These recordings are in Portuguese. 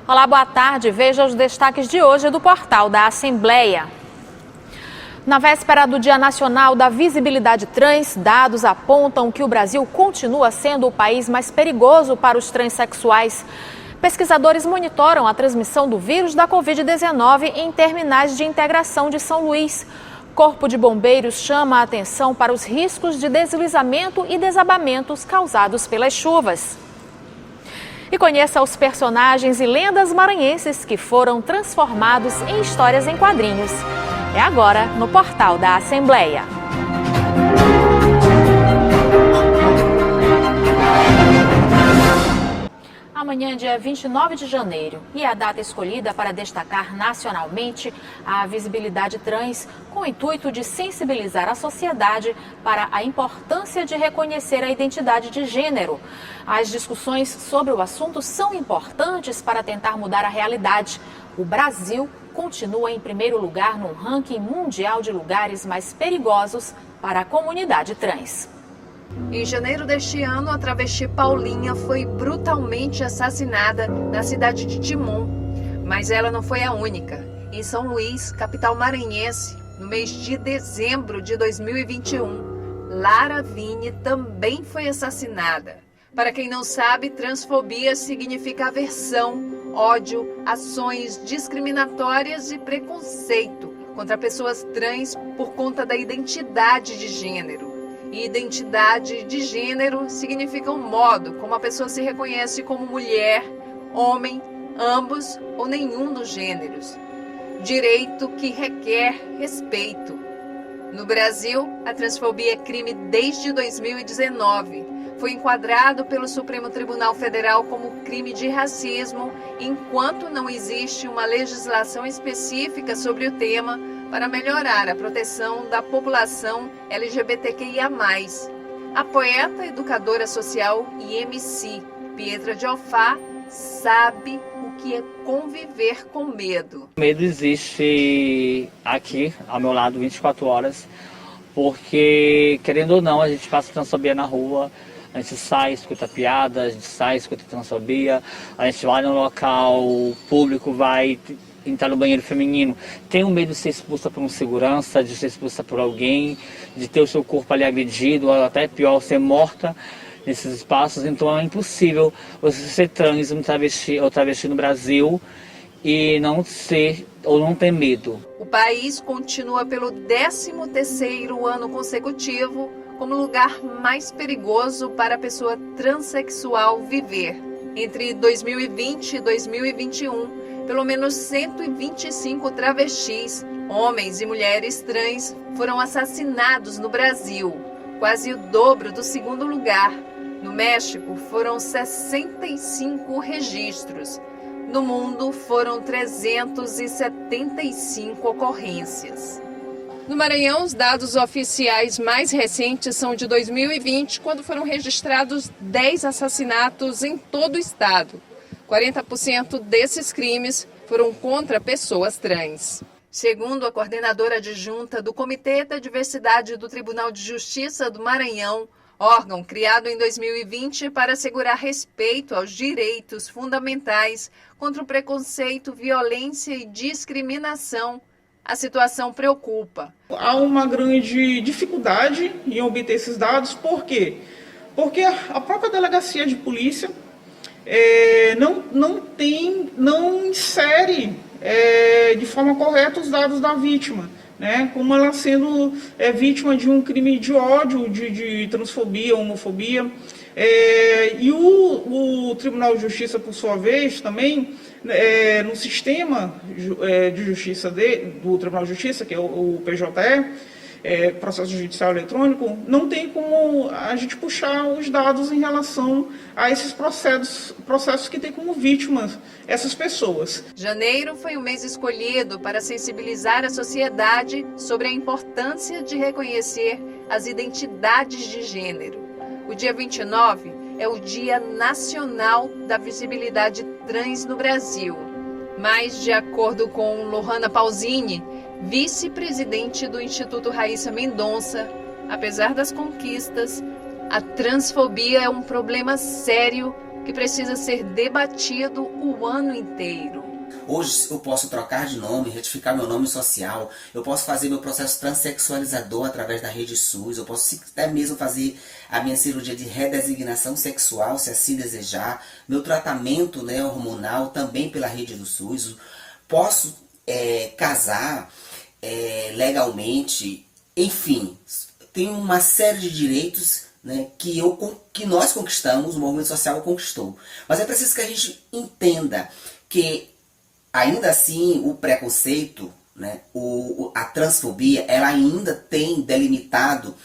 Olá, boa tarde. Veja os destaques de hoje do portal da Assembleia. Na véspera do Dia Nacional da Visibilidade Trans, dados apontam que o Brasil continua sendo o país mais perigoso para os transexuais. Pesquisadores monitoram a transmissão do vírus da Covid-19 em terminais de integração de São Luís. Corpo de Bombeiros chama a atenção para os riscos de deslizamento e desabamentos causados pelas chuvas. E conheça os personagens e lendas maranhenses que foram transformados em histórias em quadrinhos. É agora no portal da Assembleia. Amanhã, dia 29 de janeiro, e a data escolhida para destacar nacionalmente a visibilidade trans, com o intuito de sensibilizar a sociedade para a importância de reconhecer a identidade de gênero. As discussões sobre o assunto são importantes para tentar mudar a realidade. O Brasil continua em primeiro lugar no ranking mundial de lugares mais perigosos para a comunidade trans. Em janeiro deste ano, a travesti Paulinha foi brutalmente assassinada na cidade de Timon. Mas ela não foi a única. Em São Luís, capital maranhense, no mês de dezembro de 2021, Lara Vini também foi assassinada. Para quem não sabe, transfobia significa aversão, ódio, ações discriminatórias e preconceito contra pessoas trans por conta da identidade de gênero. E identidade de gênero significa um modo como a pessoa se reconhece como mulher, homem, ambos ou nenhum dos gêneros. Direito que requer respeito. No Brasil, a transfobia é crime desde 2019. Foi enquadrado pelo Supremo Tribunal Federal como crime de racismo, enquanto não existe uma legislação específica sobre o tema para melhorar a proteção da população LGBTQIA+. A poeta, educadora social e MC Pietra de Alfá sabe o que é conviver com medo. O medo existe aqui, ao meu lado, 24 horas, porque, querendo ou não, a gente passa transfobia na rua, a gente sai, escuta piadas, a gente sai, escuta transfobia, a gente vai no local público, vai entrar no banheiro feminino, tem o medo de ser expulsa por um segurança, de ser expulsa por alguém, de ter o seu corpo ali agredido, ou até pior, ser morta nesses espaços. Então é impossível você ser trans ou travesti no Brasil e não ser ou não ter medo. O país continua pelo 13º ano consecutivo como lugar mais perigoso para a pessoa transexual viver. Entre 2020 e 2021, pelo menos 125 travestis, homens e mulheres trans, foram assassinados no Brasil, quase o dobro do segundo lugar. No México, foram 65 registros. No mundo, foram 375 ocorrências. No Maranhão, os dados oficiais mais recentes são de 2020, quando foram registrados 10 assassinatos em todo o estado. 40% desses crimes foram contra pessoas trans. Segundo a coordenadora adjunta do Comitê da Diversidade do Tribunal de Justiça do Maranhão, órgão criado em 2020 para assegurar respeito aos direitos fundamentais contra o preconceito, violência e discriminação, a situação preocupa. Há uma grande dificuldade em obter esses dados. Por quê? Porque a própria delegacia de polícia não insere de forma correta os dados da vítima, né? Como ela sendo vítima de um crime de ódio, de transfobia, homofobia. E o Tribunal de Justiça, por sua vez, também, no sistema de justiça do Tribunal de Justiça, que é o PJE, processo judicial eletrônico, não tem como a gente puxar os dados em relação a esses processos que tem como vítimas essas pessoas. Janeiro foi o mês escolhido para sensibilizar a sociedade sobre a importância de reconhecer as identidades de gênero. O dia 29 é o Dia Nacional da Visibilidade Trans no Brasil. Mas, de acordo com Lohana Pausini, vice-presidente do Instituto Raíssa Mendonça, apesar das conquistas, a transfobia é um problema sério que precisa ser debatido o ano inteiro. Hoje eu posso trocar de nome, retificar meu nome social, eu posso fazer meu processo transexualizador através da rede SUS, eu posso até mesmo fazer a minha cirurgia de redesignação sexual, se assim desejar, meu tratamento, né, hormonal também pela rede do SUS, posso casar legalmente, enfim, tem uma série de direitos, né, que nós conquistamos, o movimento social conquistou. Mas é preciso que a gente entenda que ainda assim, o preconceito, né, a transfobia, ela ainda tem delimitado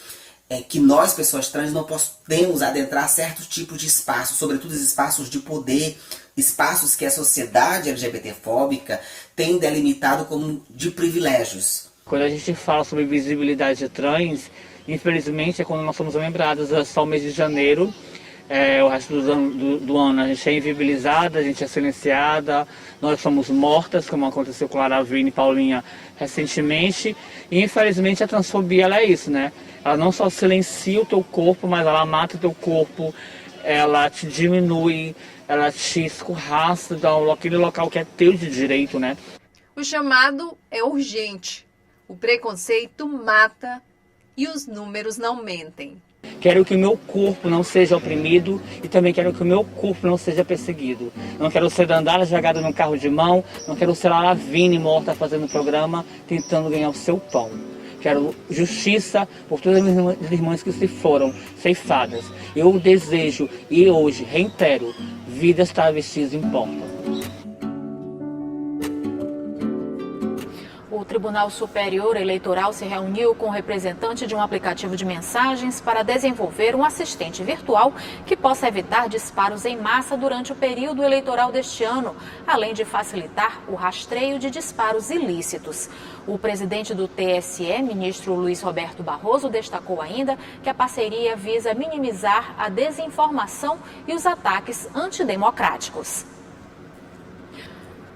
que nós, pessoas trans, não podemos adentrar certos tipos de espaços, sobretudo os espaços de poder, espaços que a sociedade LGBTfóbica tem delimitado como de privilégios. Quando a gente fala sobre visibilidade trans, infelizmente é quando nós somos lembrados só o mês de janeiro. O resto do ano a gente é invisibilizada, a gente é silenciada, nós somos mortas, como aconteceu com a Lavínia e Paulinha recentemente. E infelizmente a transfobia ela é isso, né? Ela não só silencia o teu corpo, mas ela mata o teu corpo, ela te diminui, ela te escorraça daquele local que é teu de direito, né? O chamado é urgente, o preconceito mata e os números não mentem. Quero que o meu corpo não seja oprimido e também quero que o meu corpo não seja perseguido. Não quero ser Dandara jogada num carro de mão, não quero ser a Lavínia morta fazendo programa, tentando ganhar o seu pão. Quero justiça por todas as minhas irmãs que se foram ceifadas. Eu desejo e hoje reitero, vidas travestis importam. O Tribunal Superior Eleitoral se reuniu com o representante de um aplicativo de mensagens para desenvolver um assistente virtual que possa evitar disparos em massa durante o período eleitoral deste ano, além de facilitar o rastreio de disparos ilícitos. O presidente do TSE, ministro Luiz Roberto Barroso, destacou ainda que a parceria visa minimizar a desinformação e os ataques antidemocráticos.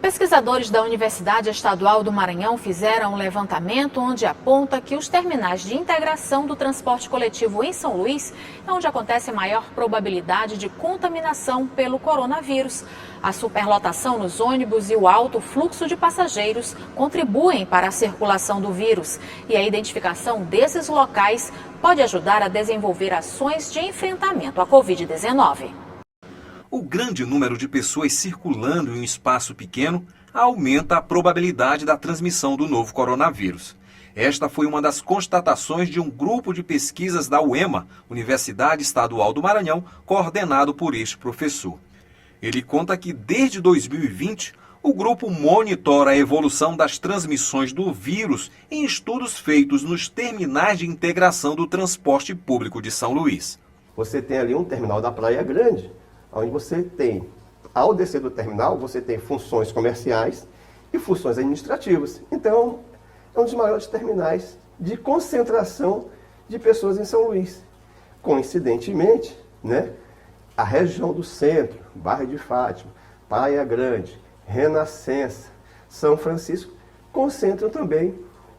Pesquisadores da Universidade Estadual do Maranhão fizeram um levantamento onde aponta que os terminais de integração do transporte coletivo em São Luís é onde acontece a maior probabilidade de contaminação pelo coronavírus. A superlotação nos ônibus e o alto fluxo de passageiros contribuem para a circulação do vírus. E a identificação desses locais pode ajudar a desenvolver ações de enfrentamento à Covid-19. O grande número de pessoas circulando em um espaço pequeno aumenta a probabilidade da transmissão do novo coronavírus. Esta foi uma das constatações de um grupo de pesquisas da UEMA, Universidade Estadual do Maranhão, coordenado por este professor. Ele conta que desde 2020, o grupo monitora a evolução das transmissões do vírus em estudos feitos nos terminais de integração do transporte público de São Luís. Você tem ali um terminal da Praia Grande, onde você tem, ao descer do terminal, você tem funções comerciais e funções administrativas. Então, é um dos maiores terminais de concentração de pessoas em São Luís. Coincidentemente, né, a região do centro, Bairro de Fátima, Praia Grande, Renascença, São Francisco, concentram também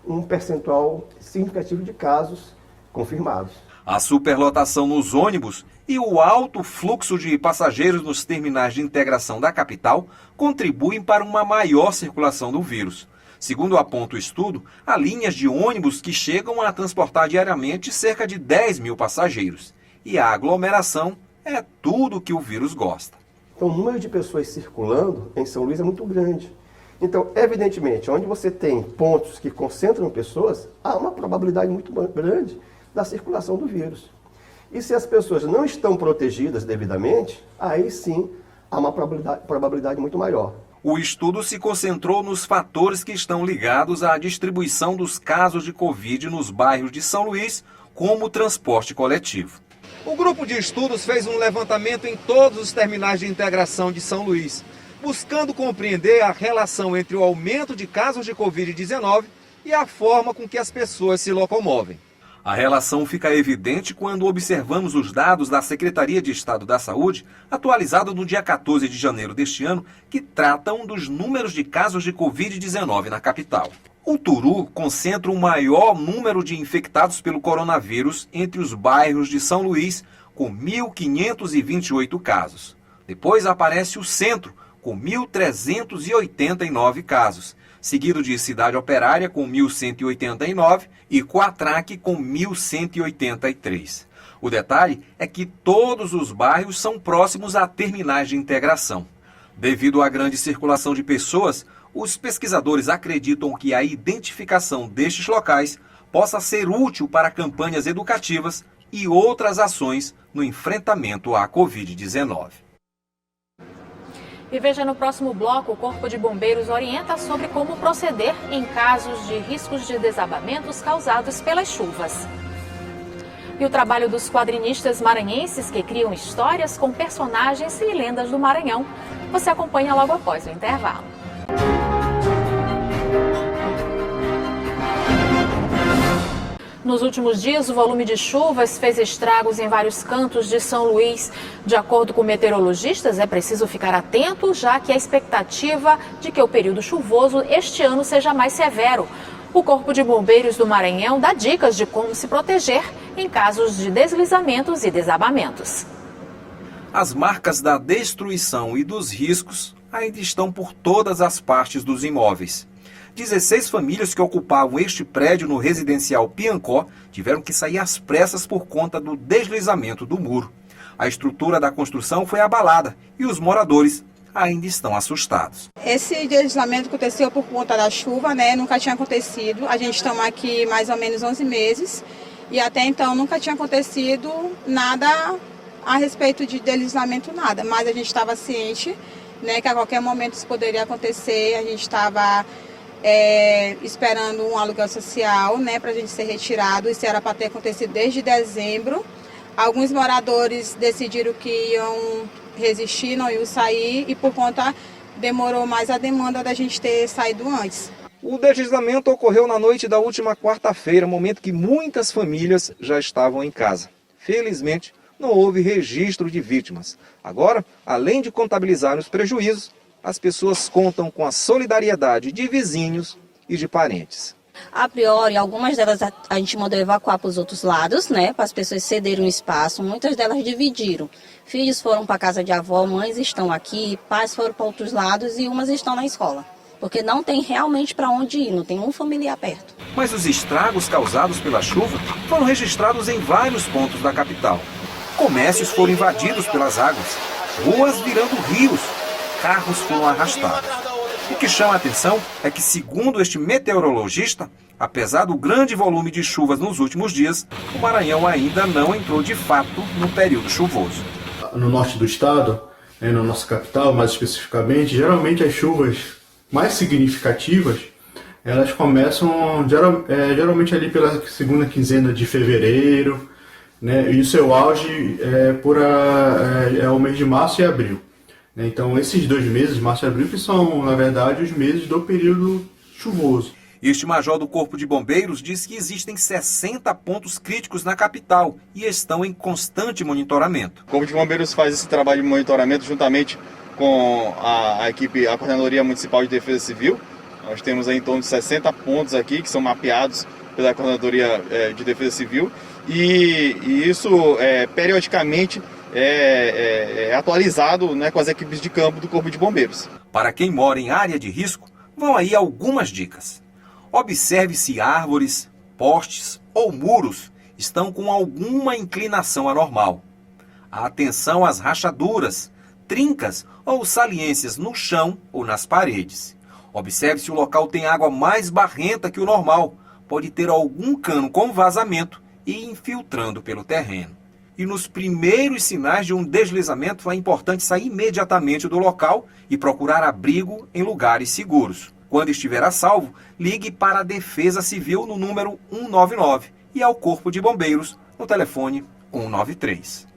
um percentual significativo de casos confirmados. A superlotação nos ônibus e o alto fluxo de passageiros nos terminais de integração da capital contribuem para uma maior circulação do vírus. Segundo aponta o estudo, há linhas de ônibus que chegam a transportar diariamente cerca de 10 mil passageiros. E a aglomeração é tudo que o vírus gosta. Então, o número de pessoas circulando em São Luís é muito grande. Então, evidentemente, onde você tem pontos que concentram pessoas, há uma probabilidade muito grande da circulação do vírus. E se as pessoas não estão protegidas devidamente, aí sim há uma probabilidade muito maior. O estudo se concentrou nos fatores que estão ligados à distribuição dos casos de Covid nos bairros de São Luís, como o transporte coletivo. O grupo de estudos fez um levantamento em todos os terminais de integração de São Luís, buscando compreender a relação entre o aumento de casos de Covid-19 e a forma com que as pessoas se locomovem. A relação fica evidente quando observamos os dados da Secretaria de Estado da Saúde, atualizados no dia 14 de janeiro deste ano, que tratam dos números de casos de Covid-19 na capital. O Turu concentra o maior número de infectados pelo coronavírus entre os bairros de São Luís, com 1.528 casos. Depois aparece o Centro, com 1.389 casos, seguido de Cidade Operária, com 1.189 e Coatraque, com 1.183. O detalhe é que todos os bairros são próximos a terminais de integração. Devido à grande circulação de pessoas, os pesquisadores acreditam que a identificação destes locais possa ser útil para campanhas educativas e outras ações no enfrentamento à Covid-19. E veja no próximo bloco, o Corpo de Bombeiros orienta sobre como proceder em casos de riscos de desabamentos causados pelas chuvas. E o trabalho dos quadrinistas maranhenses que criam histórias com personagens e lendas do Maranhão. Você acompanha logo após o intervalo. Nos últimos dias, o volume de chuvas fez estragos em vários cantos de São Luís. De acordo com meteorologistas, é preciso ficar atento, já que a expectativa de que o período chuvoso este ano seja mais severo. O Corpo de Bombeiros do Maranhão dá dicas de como se proteger em casos de deslizamentos e desabamentos. As marcas da destruição e dos riscos ainda estão por todas as partes dos imóveis. 16 famílias que ocupavam este prédio no residencial Piancó tiveram que sair às pressas por conta do deslizamento do muro. A estrutura da construção foi abalada e os moradores ainda estão assustados. Esse deslizamento aconteceu por conta da chuva, nunca tinha acontecido. A gente está aqui mais ou menos 11 meses e até então nunca tinha acontecido nada a respeito de deslizamento, nada. Mas a gente estava ciente, que a qualquer momento isso poderia acontecer. A gente estava esperando um aluguel social, para a gente ser retirado. Isso era para ter acontecido desde dezembro. Alguns moradores decidiram que iam resistir, não iam sair, e por conta demorou mais a demanda da gente ter saído antes. O deslizamento ocorreu na noite da última quarta-feira, momento que muitas famílias já estavam em casa. Felizmente, não houve registro de vítimas. Agora, além de contabilizar os prejuízos, as pessoas contam com a solidariedade de vizinhos e de parentes. A priori, algumas delas a gente mandou evacuar para os outros lados, para as pessoas cederem um espaço. Muitas delas dividiram. Filhos foram para a casa de avó, mães estão aqui, pais foram para outros lados e umas estão na escola. Porque não tem realmente para onde ir, não tem um familiar perto. Mas os estragos causados pela chuva foram registrados em vários pontos da capital. Comércios foram invadidos pelas águas, ruas virando rios, carros foram arrastados. O que chama a atenção é que, segundo este meteorologista, apesar do grande volume de chuvas nos últimos dias, o Maranhão ainda não entrou de fato no período chuvoso. No norte do estado, na nossa capital mais especificamente, geralmente as chuvas mais significativas, elas começam geralmente ali pela segunda quinzena de fevereiro, e o seu auge é o mês de março e abril. Então, esses 2 meses, março e abril, que são, na verdade, os meses do período chuvoso. Este major do Corpo de Bombeiros diz que existem 60 pontos críticos na capital e estão em constante monitoramento. O Corpo de Bombeiros faz esse trabalho de monitoramento juntamente com a equipe, a Coordenadoria Municipal de Defesa Civil. Nós temos aí em torno de 60 pontos aqui que são mapeados pela Coordenadoria de Defesa Civil e isso periodicamente é atualizado com as equipes de campo do Corpo de Bombeiros. Para quem mora em área de risco, vão aí algumas dicas. Observe se árvores, postes ou muros estão com alguma inclinação anormal. Atenção às rachaduras, trincas ou saliências no chão ou nas paredes. Observe se o local tem água mais barrenta que o normal. Pode ter algum cano com vazamento e infiltrando pelo terreno. E nos primeiros sinais de um deslizamento é importante sair imediatamente do local e procurar abrigo em lugares seguros. Quando estiver a salvo, ligue para a Defesa Civil no número 199 e ao Corpo de Bombeiros no telefone 193.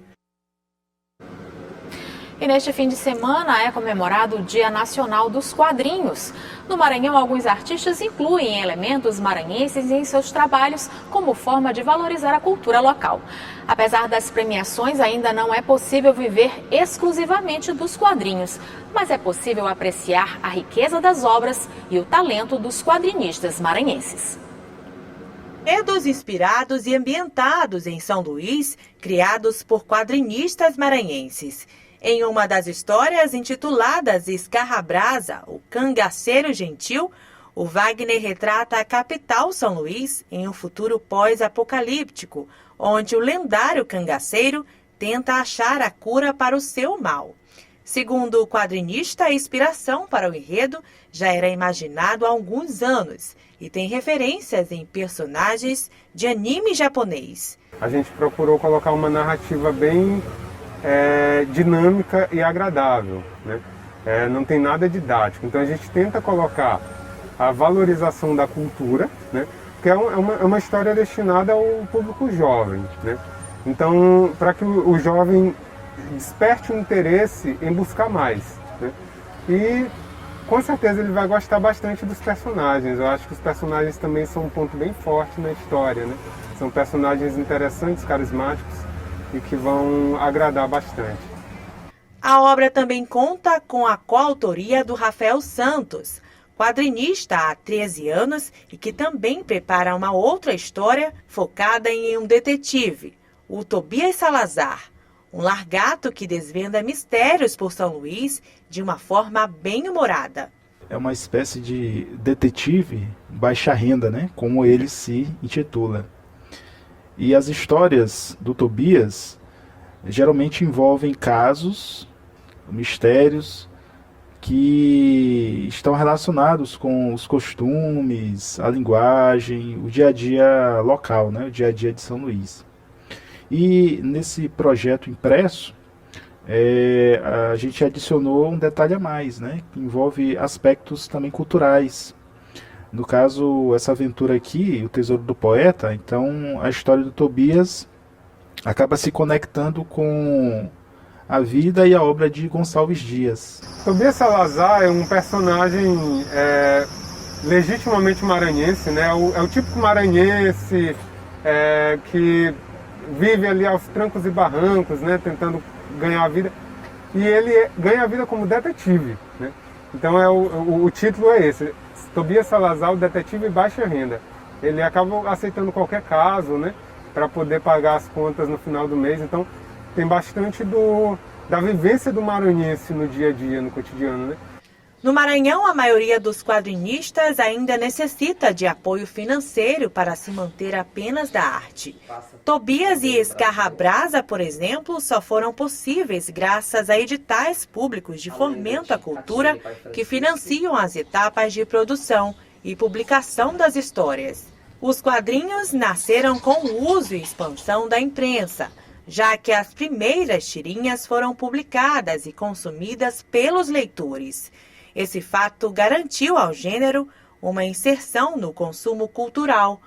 E neste fim de semana é comemorado o Dia Nacional dos Quadrinhos. No Maranhão, alguns artistas incluem elementos maranhenses em seus trabalhos como forma de valorizar a cultura local. Apesar das premiações, ainda não é possível viver exclusivamente dos quadrinhos, mas é possível apreciar a riqueza das obras e o talento dos quadrinistas maranhenses. Enredos inspirados e ambientados em São Luís, criados por quadrinistas maranhenses. Em uma das histórias intituladas Escarrabrasa, o cangaceiro gentil, o Wagner retrata a capital São Luís em um futuro pós-apocalíptico, onde o lendário cangaceiro tenta achar a cura para o seu mal. Segundo o quadrinista, a inspiração para o enredo já era imaginado há alguns anos e tem referências em personagens de anime japonês. A gente procurou colocar uma narrativa bem dinâmica e agradável, né? Não tem nada didático, então a gente tenta colocar a valorização da cultura, né? Porque é uma história destinada ao público jovem, né? Então, para que o jovem desperte um interesse em buscar mais, né? E com certeza ele vai gostar bastante dos personagens. Eu acho que os personagens também são um ponto bem forte na história, né? São personagens interessantes, carismáticos e que vão agradar bastante. A obra também conta com a coautoria do Rafael Santos, quadrinista há 13 anos e que também prepara uma outra história focada em um detetive, o Tobias Salazar, um largato que desvenda mistérios por São Luís de uma forma bem humorada. É uma espécie de detetive baixa renda, né? Como ele se intitula. E as histórias do Tobias geralmente envolvem casos, mistérios que estão relacionados com os costumes, a linguagem, o dia a dia local, né? O dia a dia de São Luís. E nesse projeto impresso, a gente adicionou um detalhe a mais, né? Que envolve aspectos também culturais. No caso, essa aventura aqui, o Tesouro do Poeta, então a história do Tobias acaba se conectando com a vida e a obra de Gonçalves Dias. Tobias Salazar é um personagem legitimamente maranhense, né? É o típico maranhense que vive ali aos trancos e barrancos, né? Tentando ganhar a vida. E ele ganha a vida como detetive, né? Então o título é esse, Tobias Salazar, o detetive baixa renda. Ele acaba aceitando qualquer caso, né? Para poder pagar as contas no final do mês. Então tem bastante da vivência do maranhense no dia a dia, no cotidiano, né? No Maranhão, a maioria dos quadrinistas ainda necessita de apoio financeiro para se manter apenas da arte. Tobias e Escarrabrasa, por exemplo, só foram possíveis graças a editais públicos de fomento à cultura que financiam as etapas de produção e publicação das histórias. Os quadrinhos nasceram com o uso e expansão da imprensa, já que as primeiras tirinhas foram publicadas e consumidas pelos leitores. Esse fato garantiu ao gênero uma inserção no consumo cultural.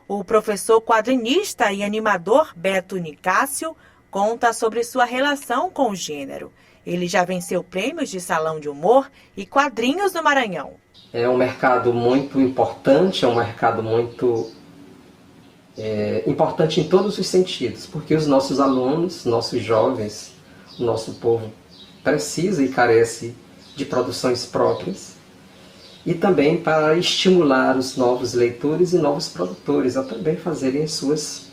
O professor quadrinista e animador Beto Nicásio conta sobre sua relação com o gênero. Ele já venceu prêmios de salão de humor e quadrinhos no Maranhão. É um mercado muito importante, é um mercado muito importante em todos os sentidos, porque os nossos alunos, nossos jovens, o nosso povo precisa e carece de produções próprias, e também para estimular os novos leitores e novos produtores a também fazerem as suas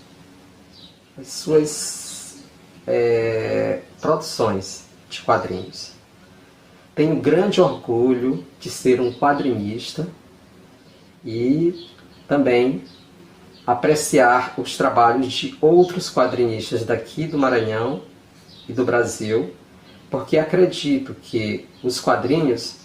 produções de quadrinhos. Tenho grande orgulho de ser um quadrinista e também apreciar os trabalhos de outros quadrinistas daqui do Maranhão e do Brasil, porque acredito que os quadrinhos,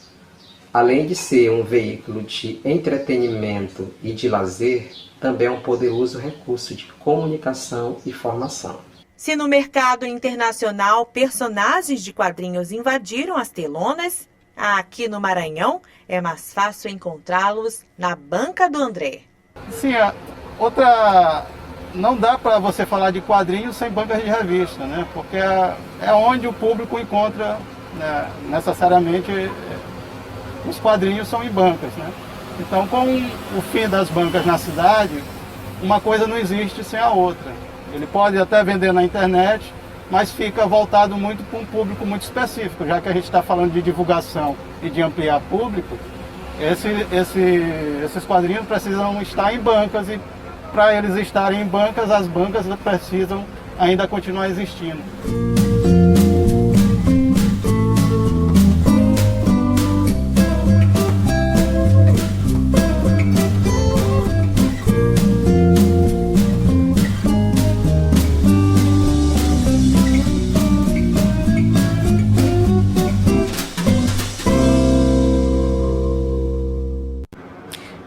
além de ser um veículo de entretenimento e de lazer, também é um poderoso recurso de comunicação e formação. Se no mercado internacional personagens de quadrinhos invadiram as telonas, aqui no Maranhão é mais fácil encontrá-los na banca do André. Sim, não dá para você falar de quadrinhos sem bancas de revista, né? Porque é onde o público encontra, né, necessariamente os quadrinhos são em bancas, né? Então, com o fim das bancas na cidade, uma coisa não existe sem a outra. Ele pode até vender na internet, mas fica voltado muito para um público muito específico, já que a gente está falando de divulgação e de ampliar público. Esses quadrinhos precisam estar em bancas, e para eles estarem em bancas, as bancas precisam ainda continuar existindo.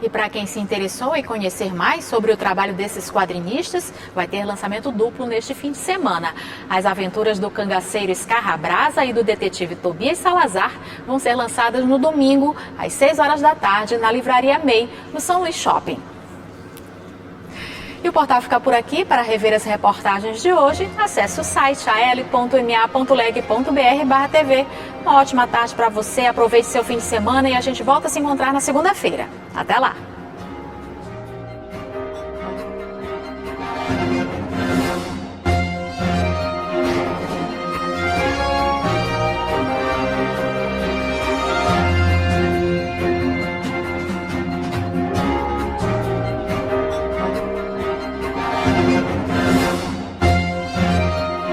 E para quem se interessou em conhecer mais sobre o trabalho desses quadrinistas, vai ter lançamento duplo neste fim de semana. As aventuras do cangaceiro Escarrabrasa e do detetive Tobias Salazar vão ser lançadas no domingo, às 6 horas da tarde, na Livraria MEI, no São Luís Shopping. E o portal fica por aqui. Para rever as reportagens de hoje, acesse o site al.ma.leg.br/tv. Uma ótima tarde para você, aproveite seu fim de semana e a gente volta a se encontrar na segunda-feira. Até lá!